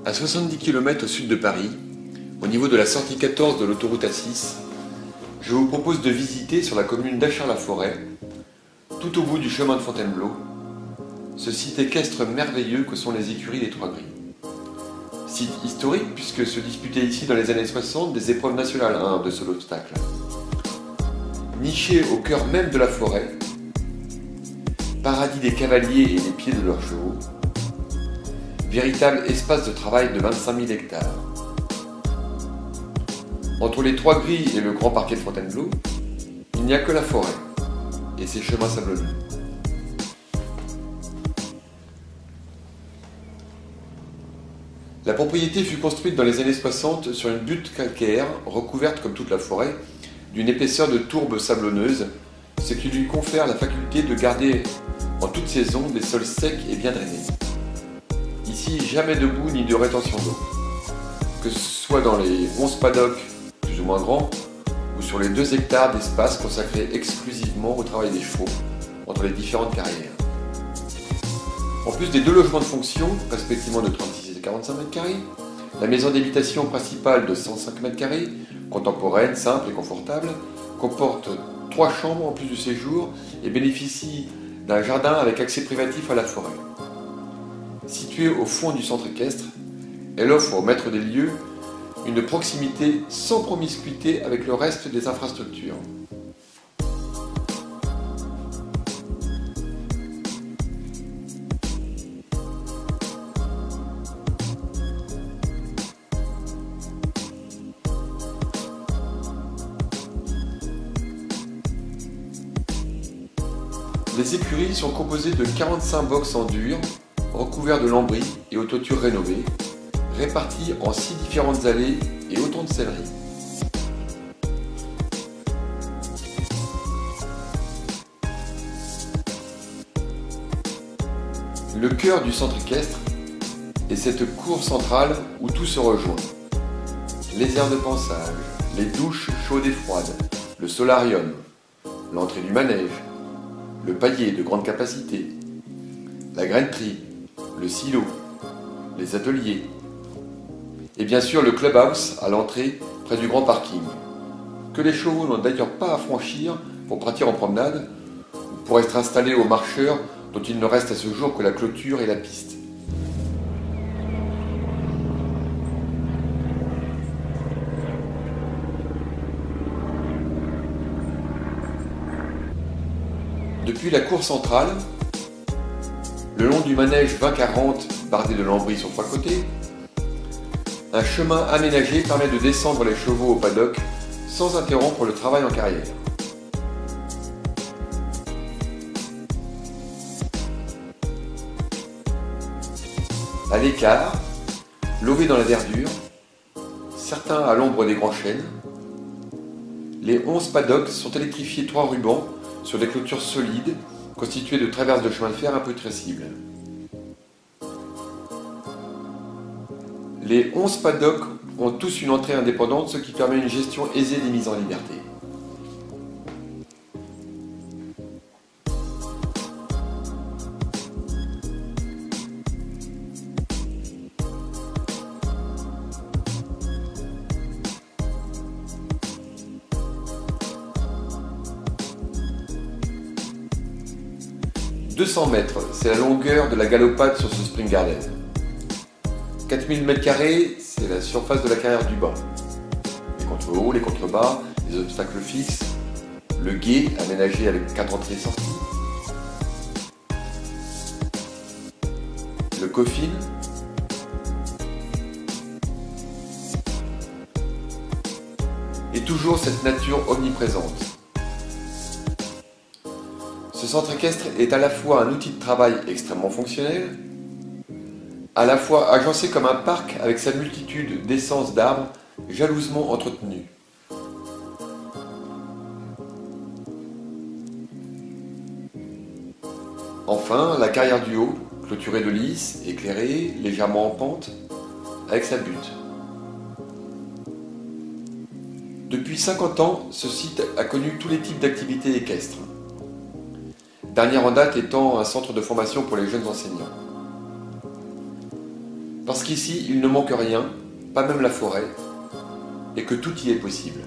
À 70 km au sud de Paris, au niveau de la sortie 14 de l'autoroute A6, je vous propose de visiter sur la commune d'Achard-la-Forêt, tout au bout du chemin de Fontainebleau, ce site équestre merveilleux que sont les écuries des Trois Grilles. Site historique puisque se disputaient ici dans les années 60 des épreuves nationales 1 de saut d'obstacle. Niché au cœur même de la forêt, paradis des cavaliers et des pieds de leurs chevaux, véritable espace de travail de 25 000 hectares. Entre les Trois Grilles et le grand parquet de Fontainebleau, il n'y a que la forêt et ses chemins sablonneux. La propriété fut construite dans les années 60 sur une butte calcaire recouverte comme toute la forêt d'une épaisseur de tourbe sablonneuse, ce qui lui confère la faculté de garder en toute saison des sols secs et bien drainés. Ici, jamais de boue ni de rétention d'eau. Que ce soit dans les 11 paddocks, plus ou moins grands, ou sur les 2 hectares d'espace consacrés exclusivement au travail des chevaux, entre les différentes carrières. En plus des 2 logements de fonction, respectivement de 36 et 45 m², la maison d'habitation principale de 105 m², contemporaine, simple et confortable, comporte 3 chambres en plus du séjour et bénéficie d'un jardin avec accès privatif à la forêt. Située au fond du centre équestre, elle offre au maître des lieux une proximité sans promiscuité avec le reste des infrastructures. Les écuries sont composées de 45 box en dur, recouverts de lambris et aux toitures rénovées, répartis en 6 différentes allées et autant de selleries. Le cœur du centre équestre est cette cour centrale où tout se rejoint. Les aires de pansage, les douches chaudes et froides, le solarium, l'entrée du manège, le palier de grande capacité, la grainerie, le silo, les ateliers, et bien sûr le clubhouse à l'entrée près du grand parking, que les chevaux n'ont d'ailleurs pas à franchir pour partir en promenade ou pour être installés aux marcheurs dont il ne reste à ce jour que la clôture et la piste. Depuis la cour centrale, le long du manège 20-40 bardé de lambris sur 3 côtés, un chemin aménagé permet de descendre les chevaux au paddock sans interrompre le travail en carrière. À l'écart, lové dans la verdure, certains à l'ombre des grands chênes, les 11 paddocks sont électrifiés 3 rubans sur des clôtures solides constituées de traverses de chemin de fer imputrescibles. Les 11 paddocks ont tous une entrée indépendante, ce qui permet une gestion aisée des mises en liberté. « 200 mètres, c'est la longueur de la galopade sur ce Spring Garden. 4000 m², c'est la surface de la carrière du bas. Les contre-hauts, les contrebas, les obstacles fixes, le gué aménagé avec 4 entrées et sorties, le coffin, et toujours cette nature omniprésente. Ce centre équestre est à la fois un outil de travail extrêmement fonctionnel, à la fois agencé comme un parc avec sa multitude d'essences d'arbres jalousement entretenus. Enfin, la carrière du haut, clôturée de lys, éclairée, légèrement en pente, avec sa butte. Depuis 50 ans, ce site a connu tous les types d'activités équestres. Dernière en date étant un centre de formation pour les jeunes enseignants. Parce qu'ici, il ne manque rien, pas même la forêt, et que tout y est possible.